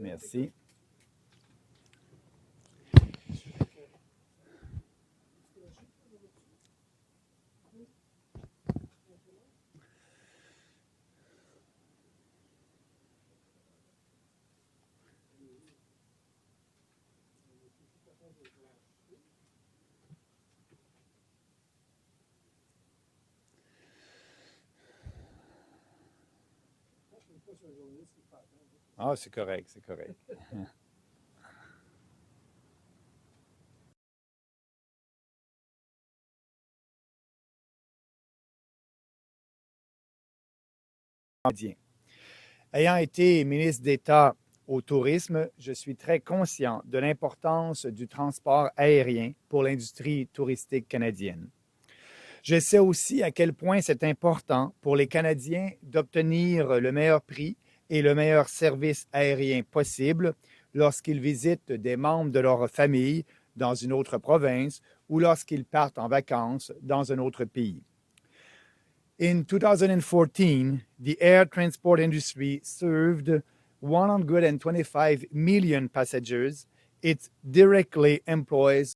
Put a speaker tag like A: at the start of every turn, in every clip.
A: Merci. Ah, c'est correct, c'est correct. Ayant été ministre d'État au tourisme, je suis très conscient de l'importance du transport aérien pour l'industrie touristique canadienne. Je sais aussi à quel point c'est important pour les Canadiens d'obtenir le meilleur prix et le meilleur service aérien possible lorsqu'ils visitent des membres de leur famille dans une autre province ou lorsqu'ils partent en vacances dans un autre pays. In 2014, the air transport industry served 125 million passengers. It directly employs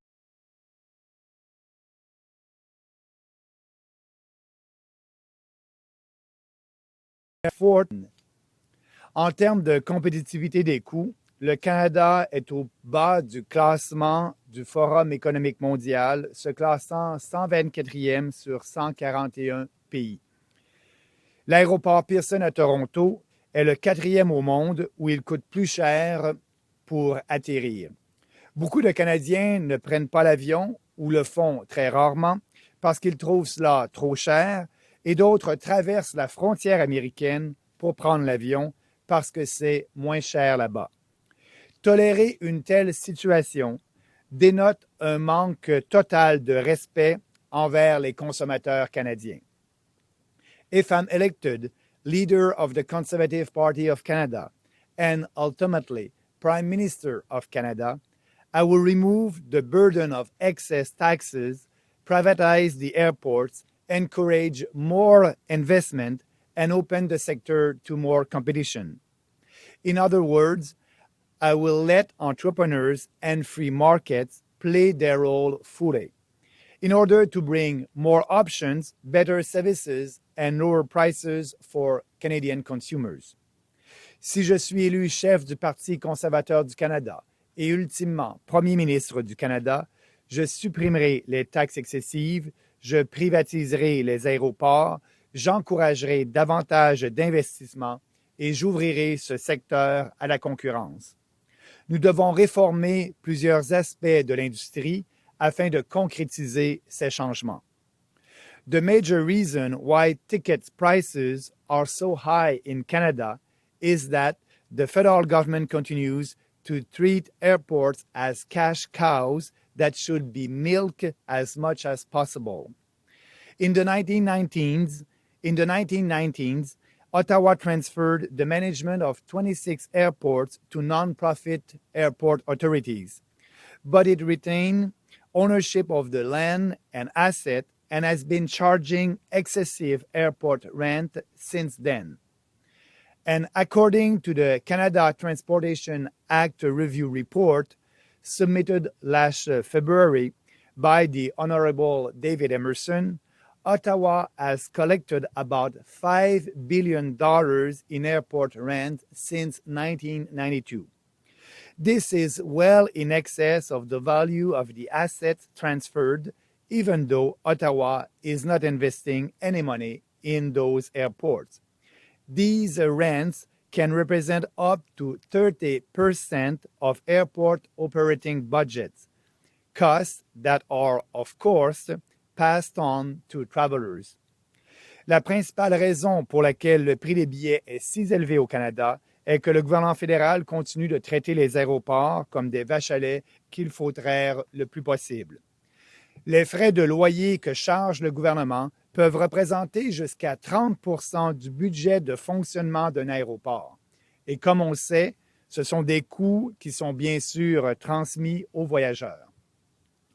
A: En termes de compétitivité des coûts, le Canada est au bas du classement du Forum économique mondial, se classant 124e sur 141 pays. L'aéroport Pearson à Toronto est le quatrième au monde où il coûte plus cher pour atterrir. Beaucoup de Canadiens ne prennent pas l'avion ou le font très rarement parce qu'ils trouvent cela trop cher et d'autres traversent la frontière américaine pour prendre l'avion parce que c'est moins cher là-bas. Tolérer une telle situation dénote un manque total de respect envers les consommateurs canadiens. If I'm elected leader of the Conservative Party of Canada and ultimately Prime Minister of Canada, I will remove the burden of excess taxes, privatize the airports, encourage more investment, and open the sector to more competition. In other words, I will let entrepreneurs and free markets play their role fully in order to bring more options, better services, and lower prices for Canadian consumers. Si je suis élu chef du Parti conservateur du Canada et ultimement Premier ministre du Canada, je supprimerai les taxes excessives, je privatiserai les aéroports, j'encouragerai davantage d'investissements et j'ouvrirai ce secteur à la concurrence. Nous devons réformer plusieurs aspects de l'industrie afin de concrétiser ces changements. The major reason why ticket prices are so high in Canada is that the federal government continues to treat airports as cash cows that should be milked as much as possible. In the 1919s, Ottawa transferred the management of 26 airports to nonprofit airport authorities, but it retained ownership of the land and asset and has been charging excessive airport rent since then. And according to the Canada Transportation Act Review Report submitted last February by the Honorable David Emerson, Ottawa has collected about $5 billion in airport rent since 1992. This is well in excess of the value of the assets transferred, even though Ottawa is not investing any money in those airports. These rents can represent up to 30% of airport operating budgets, costs that are, of course, passed on to travelers. La principale raison pour laquelle le prix des billets est si élevé au Canada est que le gouvernement fédéral continue de traiter les aéroports comme des vaches à lait qu'il faut traire le plus possible. Les frais de loyer que charge le gouvernement peuvent représenter jusqu'à 30% du budget de fonctionnement d'un aéroport. Et comme on le sait, ce sont des coûts qui sont bien sûr transmis aux voyageurs.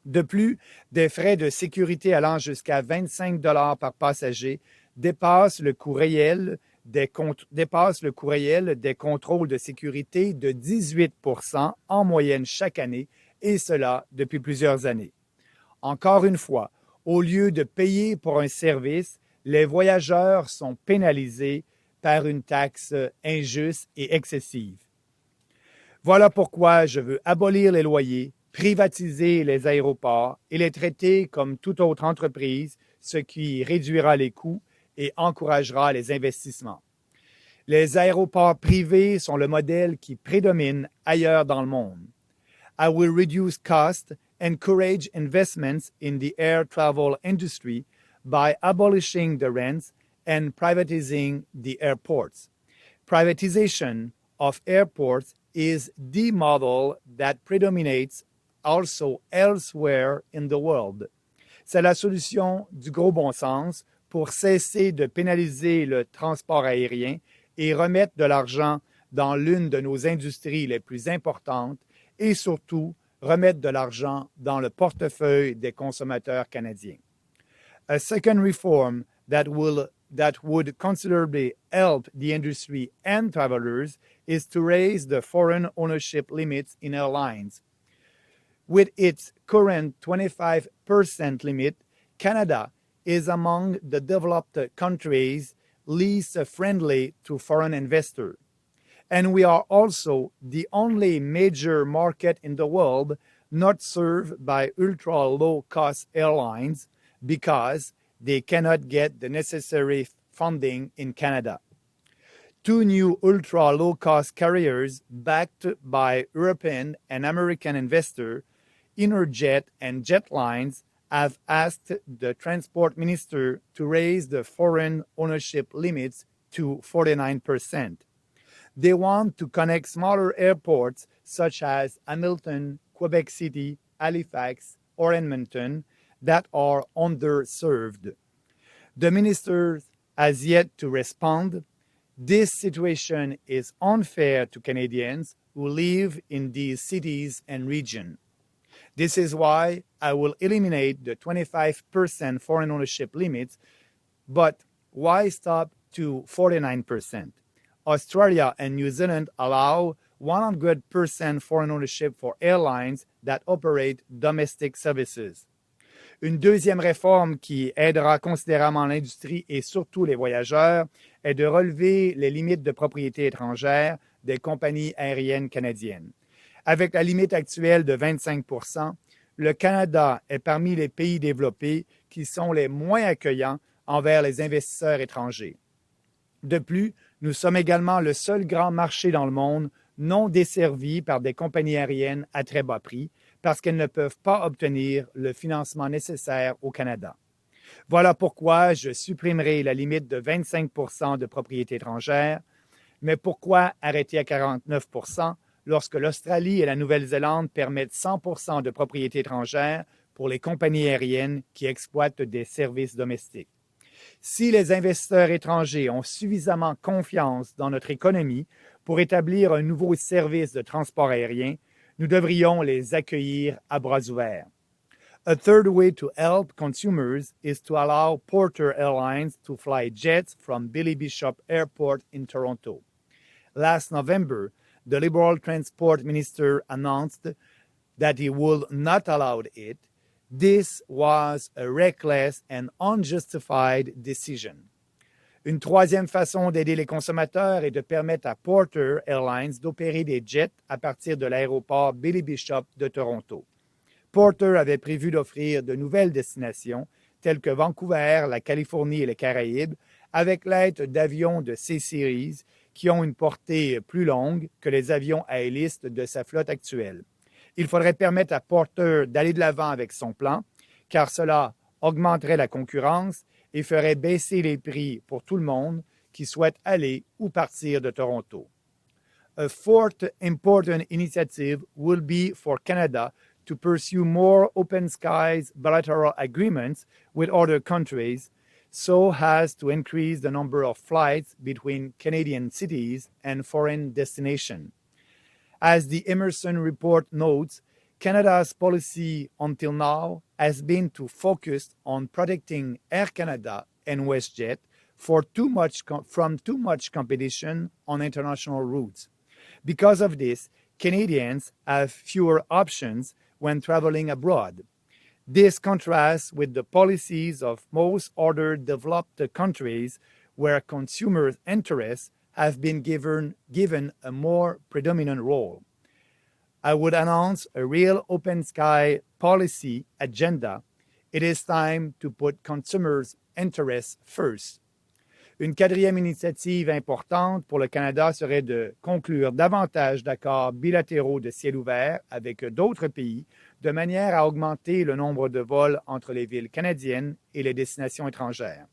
A: De plus, des frais de sécurité allant jusqu'à 25 $ par passager dépassent le coût réel dépasse le coût réel des contrôles de sécurité de 18 en moyenne chaque année, et cela depuis plusieurs années. Encore une fois, au lieu de payer pour un service, les voyageurs sont pénalisés par une taxe injuste et excessive. Voilà pourquoi je veux abolir les loyers, privatiser les aéroports et les traiter comme toute autre entreprise, ce qui réduira les coûts et encouragera les investissements. Les aéroports privés sont le modèle qui prédomine ailleurs dans le monde. I will reduce costs, encourage investments in the air travel industry by abolishing the rents and privatizing the airports. Privatization of airports is the model that predominates also elsewhere in the world. C'est la solution du gros bon sens pour cesser de pénaliser le transport aérien et remettre de l'argent dans l'une de nos industries les plus importantes et surtout remettre de l'argent dans le portefeuille des consommateurs canadiens. A second reform that would considerably help the industry and travelers is to raise the foreign ownership limits in airlines. With its current 25% limit, Canada is among the developed countries least friendly to foreign investors. And we are also the only major market in the world not served by ultra-low-cost airlines because they cannot get the necessary funding in Canada. Two new ultra-low-cost carriers backed by European and American investors, Interjet and Jetlines, have asked the Transport Minister to raise the foreign ownership limits to 49%. They want to connect smaller airports such as Hamilton, Quebec City, Halifax, or Edmonton that are underserved. The minister has yet to respond. This situation is unfair to Canadians who live in these cities and regions. This is why I will eliminate the 25% foreign ownership limits, but why stop to 49%? Australia and New Zealand allow 100% foreign ownership for airlines that operate domestic services. Une deuxième réforme qui aidera considérablement l'industrie et surtout les voyageurs est de relever les limites de propriété étrangère des compagnies aériennes canadiennes. Avec la limite actuelle de 25%, le Canada est parmi les pays développés qui sont les moins accueillants envers les investisseurs étrangers. De plus, nous sommes également le seul grand marché dans le monde non desservi par des compagnies aériennes à très bas prix parce qu'elles ne peuvent pas obtenir le financement nécessaire au Canada. Voilà pourquoi je supprimerai la limite de 25% de propriété étrangère, mais pourquoi arrêter à 49% lorsque l'Australie et la Nouvelle-Zélande permettent 100% de propriété étrangère pour les compagnies aériennes qui exploitent des services domestiques? Si les investisseurs étrangers ont suffisamment confiance dans notre économie pour établir un nouveau service de transport aérien, nous devrions les accueillir à bras ouverts. A third way to help consumers is to allow Porter Airlines to fly jets from Billy Bishop Airport in Toronto. Last November, the Liberal Transport Minister announced that he would not allow it. This was a reckless and unjustified decision. Une troisième façon d'aider les consommateurs est de permettre à Porter Airlines d'opérer des jets à partir de l'aéroport Billy Bishop de Toronto. Porter avait prévu d'offrir de nouvelles destinations telles que Vancouver, la Californie et les Caraïbes avec l'aide d'avions de C-Series qui ont une portée plus longue que les avions à hélice de sa flotte actuelle. Il faudrait permettre à Porter d'aller de l'avant avec son plan, car cela augmenterait la concurrence et ferait baisser les prix pour tout le monde qui souhaite aller ou partir de Toronto. A fourth important initiative will be for Canada to pursue more open skies bilateral agreements with other countries so as to increase the number of flights between Canadian cities and foreign destinations. As the Emerson report notes, Canada's policy until now has been to focus on protecting Air Canada and WestJet from too much competition on international routes. Because of this, Canadians have fewer options when traveling abroad. This contrasts with the policies of most other developed countries where consumer interests have been given a more predominant role. I would announce a real open sky policy agenda. It is time to put consumers' interests first. Une quatrième initiative importante pour le Canada serait de conclure davantage d'accords bilatéraux de ciel ouvert avec d'autres pays de manière à augmenter le nombre de vols entre les villes canadiennes et les destinations étrangères.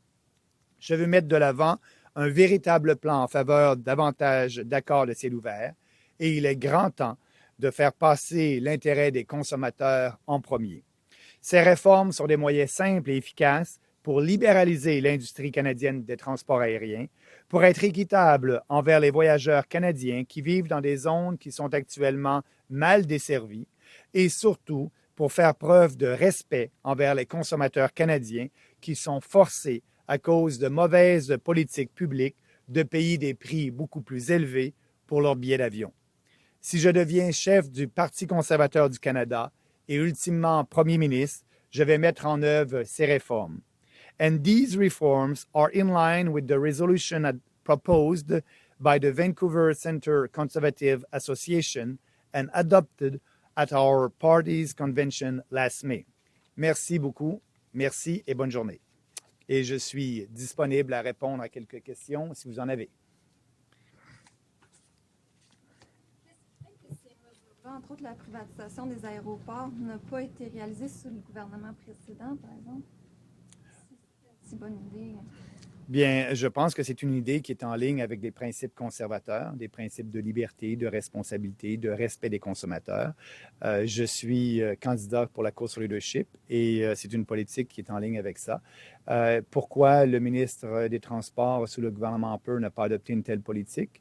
A: Je veux mettre de l'avant un véritable plan en faveur davantage d'accords de ciel ouvert et il est grand temps de faire passer l'intérêt des consommateurs en premier. Ces réformes sont des moyens simples et efficaces pour libéraliser l'industrie canadienne des transports aériens, pour être équitable envers les voyageurs canadiens qui vivent dans des zones qui sont actuellement mal desservies et surtout pour faire preuve de respect envers les consommateurs canadiens qui sont forcés à cause de mauvaises politiques publiques de payer des prix beaucoup plus élevés pour leurs billets d'avion. Si je deviens chef du Parti conservateur du Canada et ultimement premier ministre, je vais mettre en œuvre ces réformes. And these reforms are in line with the resolution proposed by the Vancouver Centre Conservative Association and adopted at our party's convention last May. Merci beaucoup, merci et bonne journée. Et je suis disponible à répondre à quelques questions si vous en avez.
B: Entre autres, la privatisation des aéroports n'a pas été réalisée sous le gouvernement précédent, par exemple. C'est une bonne idée.
A: Bien, je pense que c'est une idée qui est en ligne avec des principes conservateurs, des principes de liberté, de responsabilité, de respect des consommateurs. Je suis candidat pour la course au leadership et c'est une politique qui est en ligne avec ça. Pourquoi le ministre des Transports sous le gouvernement Harper n'a pas adopté une telle politique?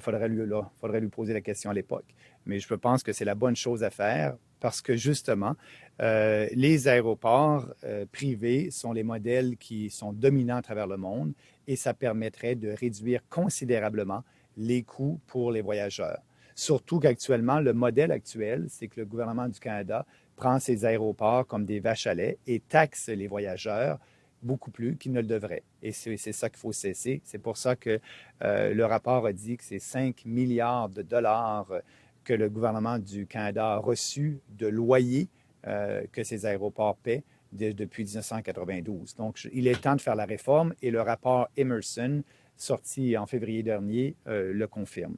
A: Faudrait lui poser la question à l'époque. Mais je pense que c'est la bonne chose à faire parce que justement, les aéroports privés sont les modèles qui sont dominants à travers le monde et ça permettrait de réduire considérablement les coûts pour les voyageurs. Surtout qu'actuellement, le modèle actuel, c'est que le gouvernement du Canada prend ces aéroports comme des vaches à lait et taxe les voyageurs beaucoup plus qu'ils ne le devraient. Et c'est ça qu'il faut cesser. C'est pour ça que le rapport a dit que c'est 5 milliards de dollars que le gouvernement du Canada a reçu de loyers que ces aéroports paient depuis 1992. Donc, il est temps de faire la réforme et le rapport Emerson, sorti en février dernier, le confirme.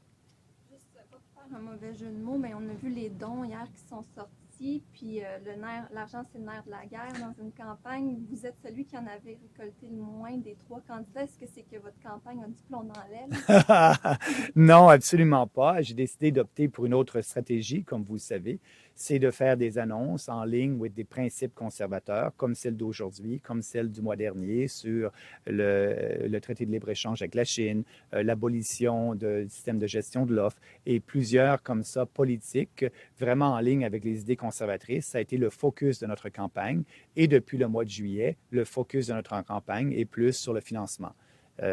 B: Juste pas pour faire un mauvais jeu de mots, mais on a vu les dons hier qui sont sortis, puis l'argent, c'est le nerf de la guerre dans une campagne. Vous êtes celui qui en avait récolté le moins des trois candidats. Est-ce que c'est que votre campagne a du plomb dans l'aile?
A: Non, absolument pas. J'ai décidé d'opter pour une autre stratégie, comme vous le savez. C'est de faire des annonces en ligne avec des principes conservateurs, comme celle d'aujourd'hui, comme celle du mois dernier sur le traité de libre-échange avec la Chine, l'abolition du système de gestion de l'offre et plusieurs comme ça politiques vraiment en ligne avec les idées conservatrices. Ça a été le focus de notre campagne et depuis le mois de juillet, le focus de notre campagne est plus sur le financement.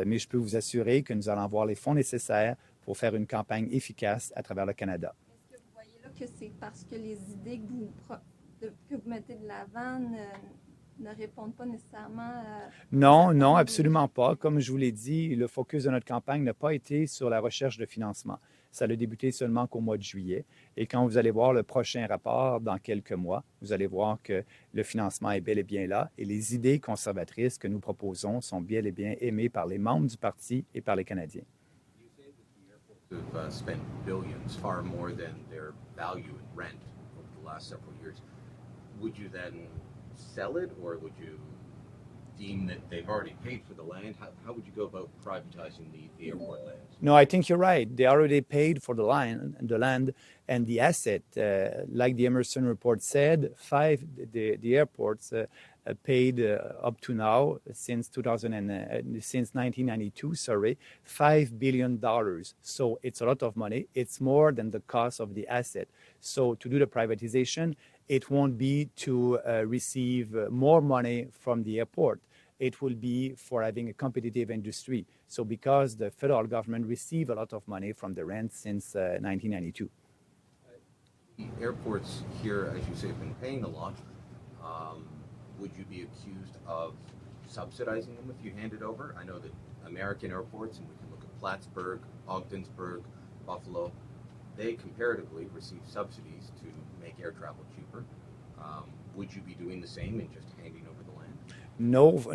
A: Mais je peux vous assurer que nous allons avoir les fonds nécessaires pour faire une campagne efficace à travers le Canada.
B: Est-ce que vous voyez là que c'est parce que les idées que vous mettez de l'avant ne répondent pas nécessairement
A: Non, absolument pas. Comme je vous l'ai dit, le focus de notre campagne n'a pas été sur la recherche de financement. Ça a débuté seulement qu'au mois de juillet. Et quand vous allez voir le prochain rapport dans quelques mois, vous allez voir que le financement est bel et bien là et les idées conservatrices que nous proposons sont bel et bien aimées par les membres du parti et par les Canadiens.
C: You say that the airports have spent billions, far more than their value in rent over the last several years. Would you then sell it, or would you deem that they've already paid for the land? How would you go about privatizing the airport lands?
A: No, I think you're right. They already paid for the land and the asset. Like the Emerson report said, the airports paid up to now since 1992. $5 billion. So it's a lot of money. It's more than the cost of the asset. So to do the privatization, it won't be to receive more money from the airport. it will be for having a competitive industry. So because the federal government received a lot of money from the rent since 1992.
C: The airports here, as you say, have been paying a lot. Would you be accused of subsidizing them if you hand it over? I know that American airports, and we can look at Plattsburgh, Ogdensburg, Buffalo, they comparatively receive subsidies to make air travel cheaper. Would you be doing the same and just handing over the land?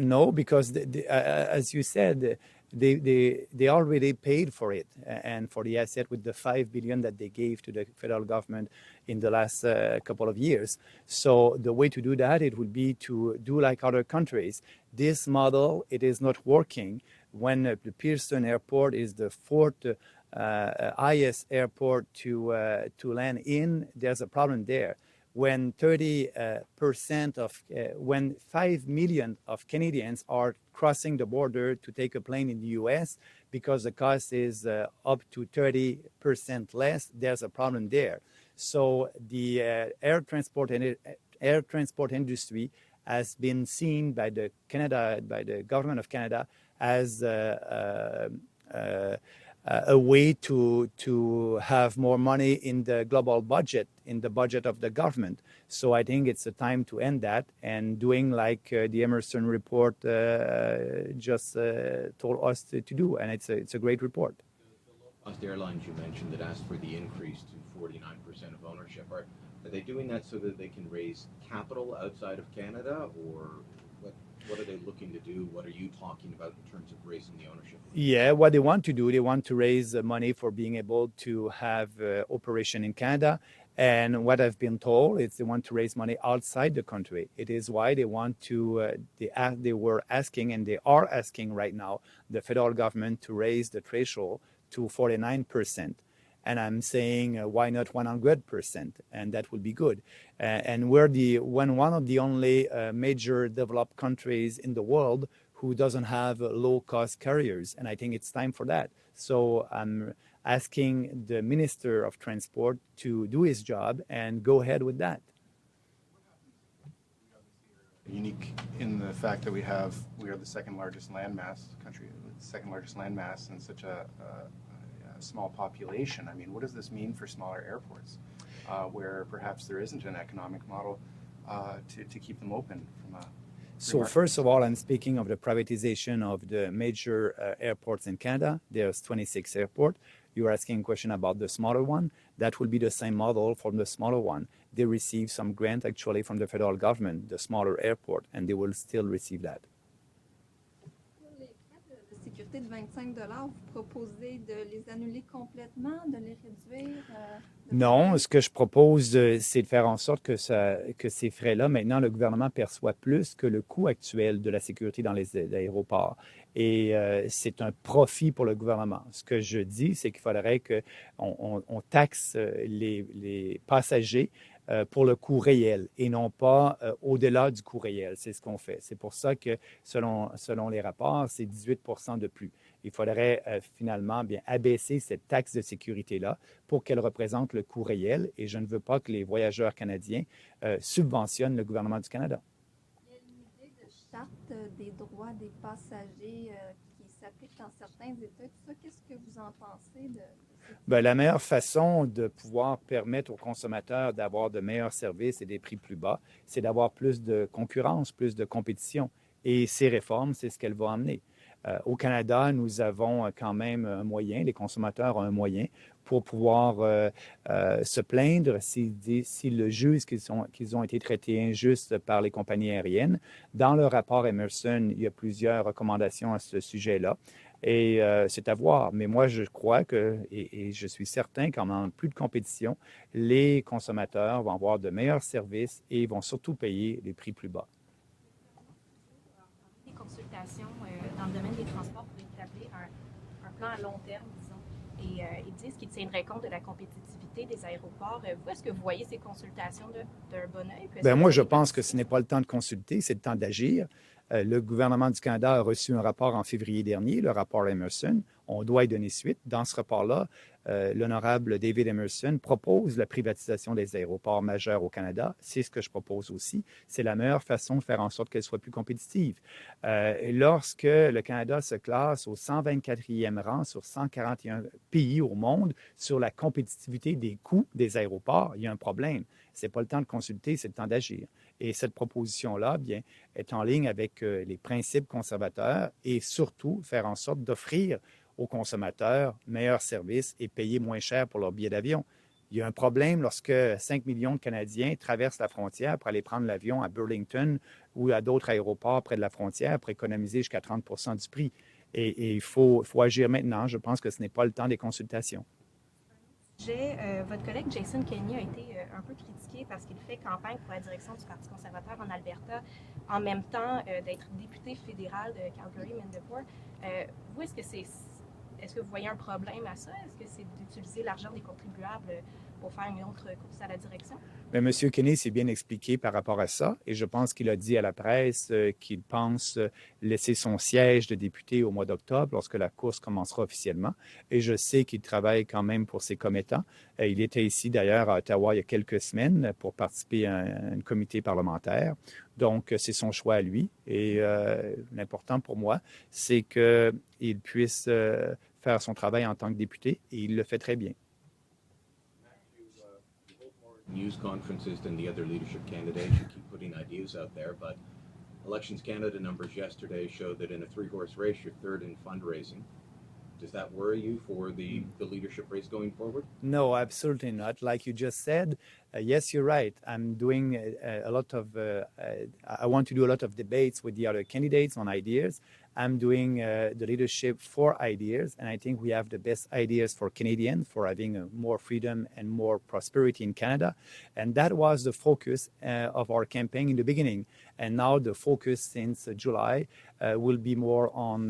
A: No, because as you said, they already paid for it and for the asset with the $5 billion that they gave to the federal government in the last couple of years. So the way to do that, it would be to do like other countries. This model, it is not working when the Pearson Airport is the fourth highest airport to land in. There's a problem there. When 30% when 5 million of Canadians are crossing the border to take a plane in the U.S. because the cost is up to 30% less, there's a problem there. So the air transport industry has been seen by the government of Canada as a way to have more money in the global budget, in the budget of the government. So I think it's a time to end that and doing like the Emerson report just told us to do. And it's a great report.
C: The low-cost airlines you mentioned that asked for the increase to 49% of ownership, are they doing that so that they can raise capital outside of Canada, or what are they looking to do? What are you talking about in terms of raising the ownership?
A: Yeah, what they want to do, they want to raise money for being able to have operation in Canada. And what I've been told is they want to raise money outside the country. It is why they want to, they were asking, and they are asking right now, the federal government to raise the threshold to 49%. And I'm saying, why not 100%? And that would be good. And we're one of the only major developed countries in the world who doesn't have low-cost carriers. And I think it's time for that. So I'm asking the Minister of Transport to do his job and go ahead with that.
D: Unique in the fact that we are the second largest landmass country, the second largest landmass, and such a small population. I mean, what does this mean for smaller airports where perhaps there isn't an economic model to keep them open from a
A: So first of all, I'm speaking of the privatization of the major airports in Canada. There's 26 airports. You're asking a question about the smaller one. That will be the same model for the smaller one. They receive some grant actually from the federal government, the smaller airport, and they will still receive that.
B: Sécurité de 25 $, vous proposez de les annuler complètement, de les réduire?
A: Non, ce que je propose, c'est de faire en sorte que ces frais-là, maintenant, le gouvernement perçoit plus que le coût actuel de la sécurité dans les aéroports. Et c'est un profit pour le gouvernement. Ce que je dis, c'est qu'il faudrait qu'on taxe les passagers pour le coût réel et non pas au-delà du coût réel. C'est ce qu'on fait. C'est pour ça que, selon les rapports, c'est 18% de plus. Il faudrait finalement bien abaisser cette taxe de sécurité-là pour qu'elle représente le coût réel. Et je ne veux pas que les voyageurs canadiens subventionnent le gouvernement du Canada.
B: Il y a une idée de charte des droits des passagers qui s'applique dans certains États. Tout ça, qu'est-ce que vous en pensez de
A: Bien, la meilleure façon de pouvoir permettre aux consommateurs d'avoir de meilleurs services et des prix plus bas, c'est d'avoir plus de concurrence, plus de compétition. Et ces réformes, c'est ce qu'elles vont amener. Au Canada, nous avons quand même un moyen, les consommateurs ont un moyen pour pouvoir se plaindre s'ils jugent qu'ils ont été traités injustes par les compagnies aériennes. Dans le rapport Emerson, il y a plusieurs recommandations à ce sujet-là. Et c'est à voir. Mais moi, je crois et je suis certain qu'en ayant plus de compétition, les consommateurs vont avoir de meilleurs services et vont surtout payer des prix plus bas.
E: Des consultations dans le domaine des transports pour établir un plan à long terme, disons. Et ils disent qu'ils tiendraient compte de la compétitivité des aéroports. Vous, est-ce que vous voyez ces consultations d'un bon œil?
A: Bien, moi, je pense que ce n'est pas le temps de consulter, c'est le temps d'agir. Le gouvernement du Canada a reçu un rapport en février dernier, le rapport Emerson. on doit y donner suite. Dans ce rapport-là, l'honorable David Emerson propose la privatisation des aéroports majeurs au Canada. C'est ce que je propose aussi. C'est la meilleure façon de faire en sorte qu'elle soit plus compétitive. Lorsque le Canada se classe au 124e rang sur 141 pays au monde sur la compétitivité des coûts des aéroports, il y a un problème. Ce n'est pas le temps de consulter, c'est le temps d'agir. Et cette proposition-là, bien, est en ligne avec les principes conservateurs et surtout faire en sorte d'offrir aux consommateurs meilleurs services et payer moins cher pour leur billet d'avion. Il y a un problème lorsque 5 millions de Canadiens traversent la frontière pour aller prendre l'avion à Burlington ou à d'autres aéroports près de la frontière pour économiser jusqu'à 30 du prix. Et il faut agir maintenant. Je pense que ce n'est pas le temps des consultations.
E: Votre collègue Jason Kenney a été un peu critiqué parce qu'il fait campagne pour la direction du Parti conservateur en Alberta, en même temps d'être député fédéral de Calgary-Mandeville. Vous, est-ce que vous voyez un problème à ça? Est-ce que c'est d'utiliser l'argent des contribuables pour faire une autre course à la direction?
A: Mais M. Kenney s'est bien expliqué par rapport à ça et je pense qu'il a dit à la presse qu'il pense laisser son siège de député au mois d'octobre lorsque la course commencera officiellement. Et je sais qu'il travaille quand même pour ses commettants. Il était ici d'ailleurs à Ottawa il y a quelques semaines pour participer à un comité parlementaire. Donc, c'est son choix à lui. Et l'important pour moi, c'est qu'il puisse faire son travail en tant que député et il le fait très bien.
C: News conferences than the other leadership candidates. You keep putting ideas out there, but Elections Canada numbers yesterday showed that in a three-horse race, you're third in fundraising. Does that worry you for the leadership race going forward?
A: No, absolutely not. Like you just said, yes, you're right. I'm doing a lot of, I want to do a lot of debates with the other candidates on ideas. I'm doing the leadership for ideas, and I think we have the best ideas for Canadians for having more freedom and more prosperity in Canada. And that was the focus of our campaign in the beginning. And now the focus since July will be more on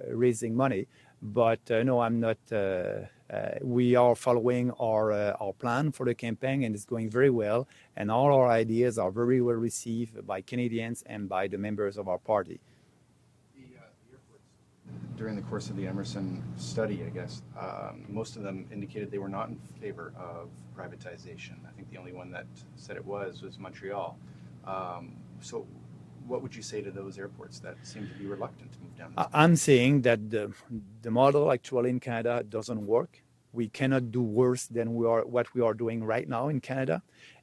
A: raising money. But no, I'm not. We are following our plan for the campaign, and it's going very well. And all our ideas are very well received by Canadians and by the members of our party.
D: The airports, during the course of the Emerson study, I guess, most of them indicated they were not in favor of privatization. I think the only one that said it was Montreal. So what would you say to those airports that seem to be reluctant to move down this path?
A: I'm saying that the model actually in Canada doesn't work. We cannot do worse than what we are doing right now in Canada.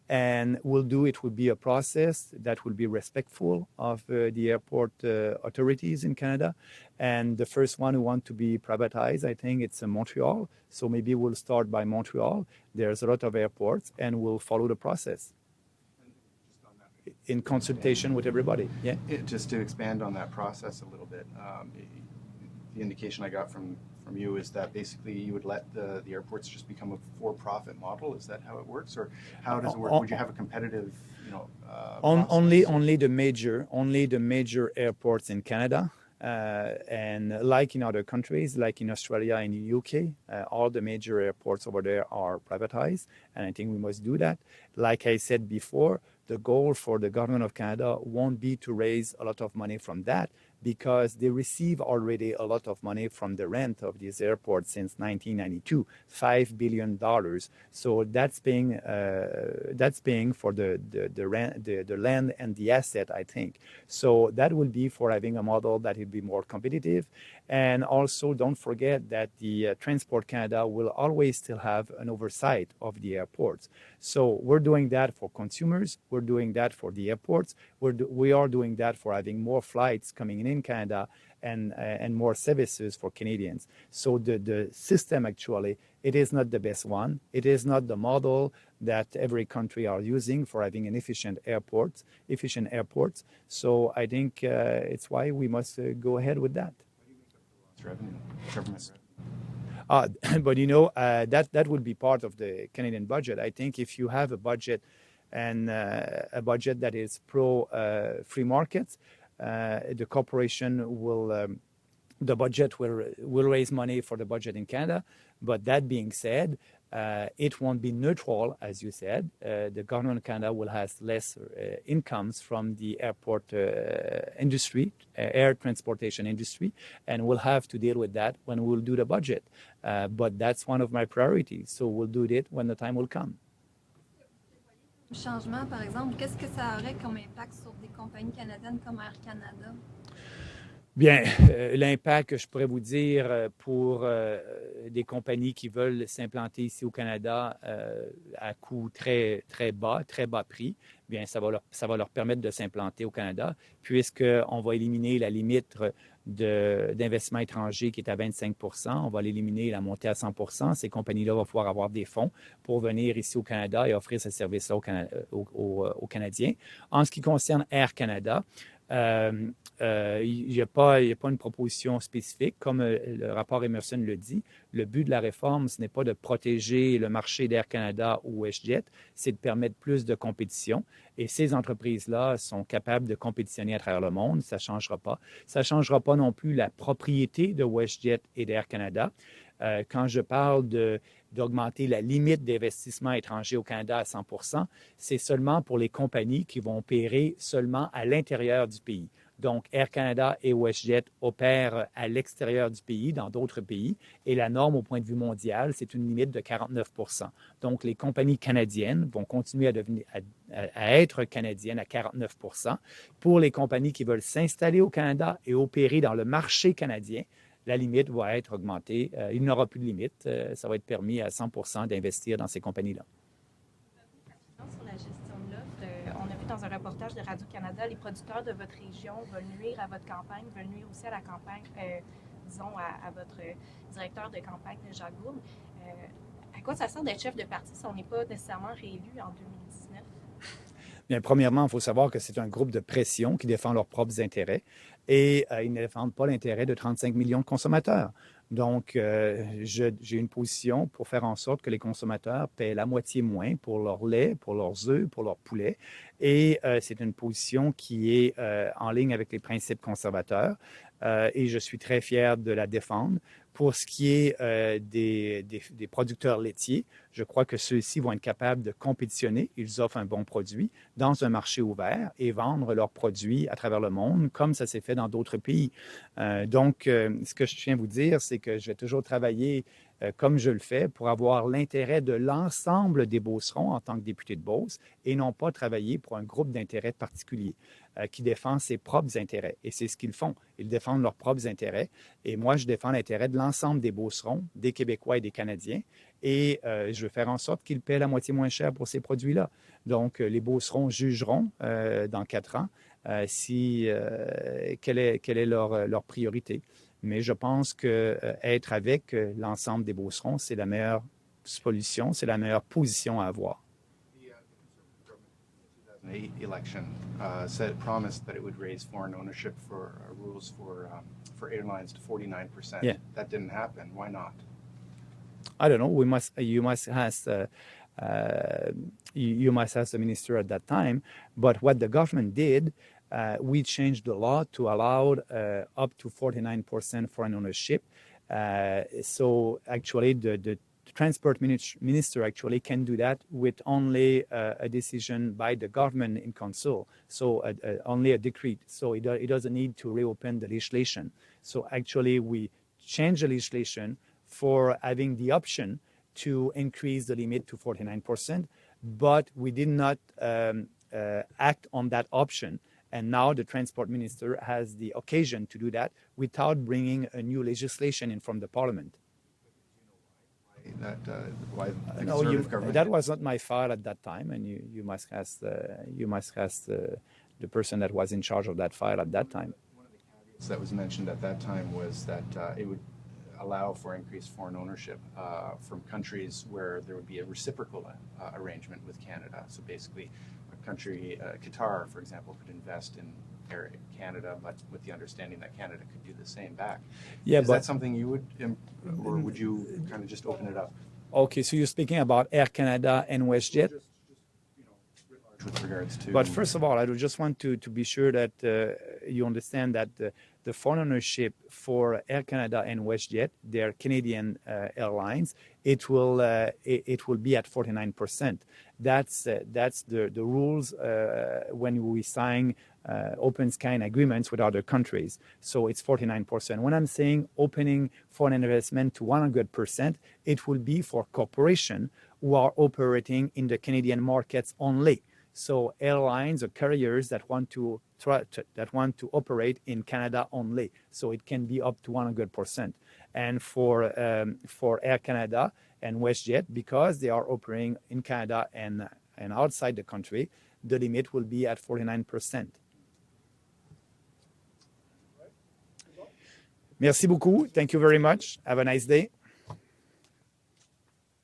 A: And it will be a process that will be respectful of the airport authorities in Canada. And the first one who want to be privatized, I think it's Montreal. So maybe we'll start by Montreal. There's a lot of airports and we'll follow the process in consultation with everybody. Yeah.
D: Just to expand on that process a little bit, the indication I got from you is that basically you would let the airports just become a for-profit model. Is that how it works, or how does it work? Would you have a competitive,
A: only the major airports in Canada, and like in other countries, like in Australia and the UK, all the major airports over there are privatized, and I think we must do that. Like I said before, the goal for the government of Canada won't be to raise a lot of money from that, because they receive already a lot of money from the rent of these airports since 1992, $5 billion. So that's paying for the rent, the land and the asset, I think. So that will be for having a model that will be more competitive. And also don't forget that the Transport Canada will always still have an oversight of the airports. So we're doing that for consumers. We're doing that for the airports. We are doing that for having more flights coming in Canada and more services for Canadians. So the system actually, it is not the best one. It is not the model that every country are using for having an efficient airports. So I think it's why we must go ahead with that.
D: Revenue, government
A: revenue. But that would be part of the Canadian budget. I think if you have a budget and a budget that is pro free markets, the corporation will, the budget will raise money for the budget in Canada. But that being said, It won't be neutral, as you said. The government of Canada will have less incomes from the airport industry, air transportation industry, and we'll have to deal with that when we'll do the budget. But that's one of my priorities. So we'll do it when the time will come.
B: Changement, par exemple, qu'est-ce que ça aurait comme impact sur des compagnies canadiennes comme Air Canada?
A: Bien, l'impact que je pourrais vous dire pour des compagnies qui veulent s'implanter ici au Canada à coût très bas prix, bien, ça va leur permettre de s'implanter au Canada, puisqu'on va éliminer la limite d'investissement étranger qui est à 25 %. On va l'éliminer et la monter à 100 %. Ces compagnies-là vont pouvoir avoir des fonds pour venir ici au Canada et offrir ce service-là aux Canadiens. En ce qui concerne Air Canada, il n'y a pas une proposition spécifique. Comme le rapport Emerson le dit, le but de la réforme, ce n'est pas de protéger le marché d'Air Canada ou WestJet, c'est de permettre plus de compétition. Et ces entreprises-là sont capables de compétitionner à travers le monde. Ça ne changera pas. Ça ne changera pas non plus la propriété de WestJet et d'Air Canada. Quand je parle d'augmenter la limite d'investissement étranger au Canada à 100 %, c'est seulement pour les compagnies qui vont opérer seulement à l'intérieur du pays. Donc, Air Canada et WestJet opèrent à l'extérieur du pays, dans d'autres pays, et la norme au point de vue mondial, c'est une limite de 49 %. Donc, les compagnies canadiennes vont continuer à être canadiennes à 49 %. Pour les compagnies qui veulent s'installer au Canada et opérer dans le marché canadien, la limite va être augmentée. Il n'y aura plus de limite. Ça va être permis à 100 % d'investir dans ces compagnies-là.
E: Sur la gestion de l'offre, on a vu dans un reportage de Radio-Canada, les producteurs de votre région veulent nuire à votre campagne, veulent nuire aussi à la campagne, disons, à votre directeur de campagne, Jacques Gourde. À quoi ça sert d'être chef de parti si on n'est pas nécessairement réélu en 2019?
A: Bien, premièrement, il faut savoir que c'est un groupe de pression qui défend leurs propres intérêts et ils ne défendent pas l'intérêt de 35 millions de consommateurs. Donc, j'ai une position pour faire en sorte que les consommateurs paient la moitié moins pour leur lait, pour leurs œufs, pour leur poulet. Et c'est une position qui est en ligne avec les principes conservateurs et je suis très fier de la défendre. Pour ce qui est des producteurs laitiers, je crois que ceux-ci vont être capables de compétitionner. Ils offrent un bon produit dans un marché ouvert et vendre leurs produits à travers le monde, comme ça s'est fait dans d'autres pays. Donc, ce que je tiens à vous dire, c'est que je vais toujours travailler comme je le fais pour avoir l'intérêt de l'ensemble des Beaucerons en tant que député de Beauce et non pas travailler pour un groupe d'intérêts particulier qui défend ses propres intérêts. Et c'est ce qu'ils font. Ils défendent leurs propres intérêts. Et moi, je défends l'intérêt de l'ensemble des Beaucerons, des Québécois et des Canadiens. Et je veux faire en sorte qu'ils paient la moitié moins cher pour ces produits-là. Donc, les Beaucerons jugeront dans 4 ans quelle est leur priorité. Mais je pense qu'être avec l'ensemble des Beaucerons, c'est la meilleure solution, c'est la meilleure position à avoir.
D: The 2008 election promised that it would raise foreign ownership for rules for airlines to 49%.
A: Yeah.
D: That didn't happen. Why not?
A: I don't know. You must ask the minister at that time. But what the government did, we changed the law to allow up to 49% foreign ownership. So actually, the transport minister actually can do that with only a decision by the government in council, so only a decree. So it doesn't need to reopen the legislation. So actually, we changed the legislation for having the option to increase the limit to 49%, but we did not act on that option. And now the transport minister has the occasion to do that without bringing a new legislation in from the parliament.
D: Why the
A: No,
D: Conservative government?
A: that was not my file at that time, and you must ask the person that was in charge of that file at that time.
D: One of the caveats that was mentioned at that time was that it would allow for increased foreign ownership from countries where there would be a reciprocal arrangement with Canada. So basically, a country, Qatar, for example, could invest in Air Canada, but with the understanding that Canada could do the same back.
A: Yeah,
D: Is
A: but
D: that something you would, or would you kind of just open it up?
A: okay, so you're speaking about Air Canada and WestJet.
D: Just with regards to.
A: But first of all, I just want to be sure that you understand that the foreign ownership for Air Canada and WestJet, they're Canadian airlines, it will be at 49%. That's the rules when we sign open sky agreements with other countries. So it's 49%. When I'm saying opening foreign investment to 100%, it will be for corporations who are operating in the Canadian markets only. So airlines or carriers that want to operate in Canada only. So it can be up to 100%. And for Air Canada and WestJet, because they are operating in Canada and outside the country, the limit will be at 49%. Merci beaucoup. Thank you very much. Have a nice day.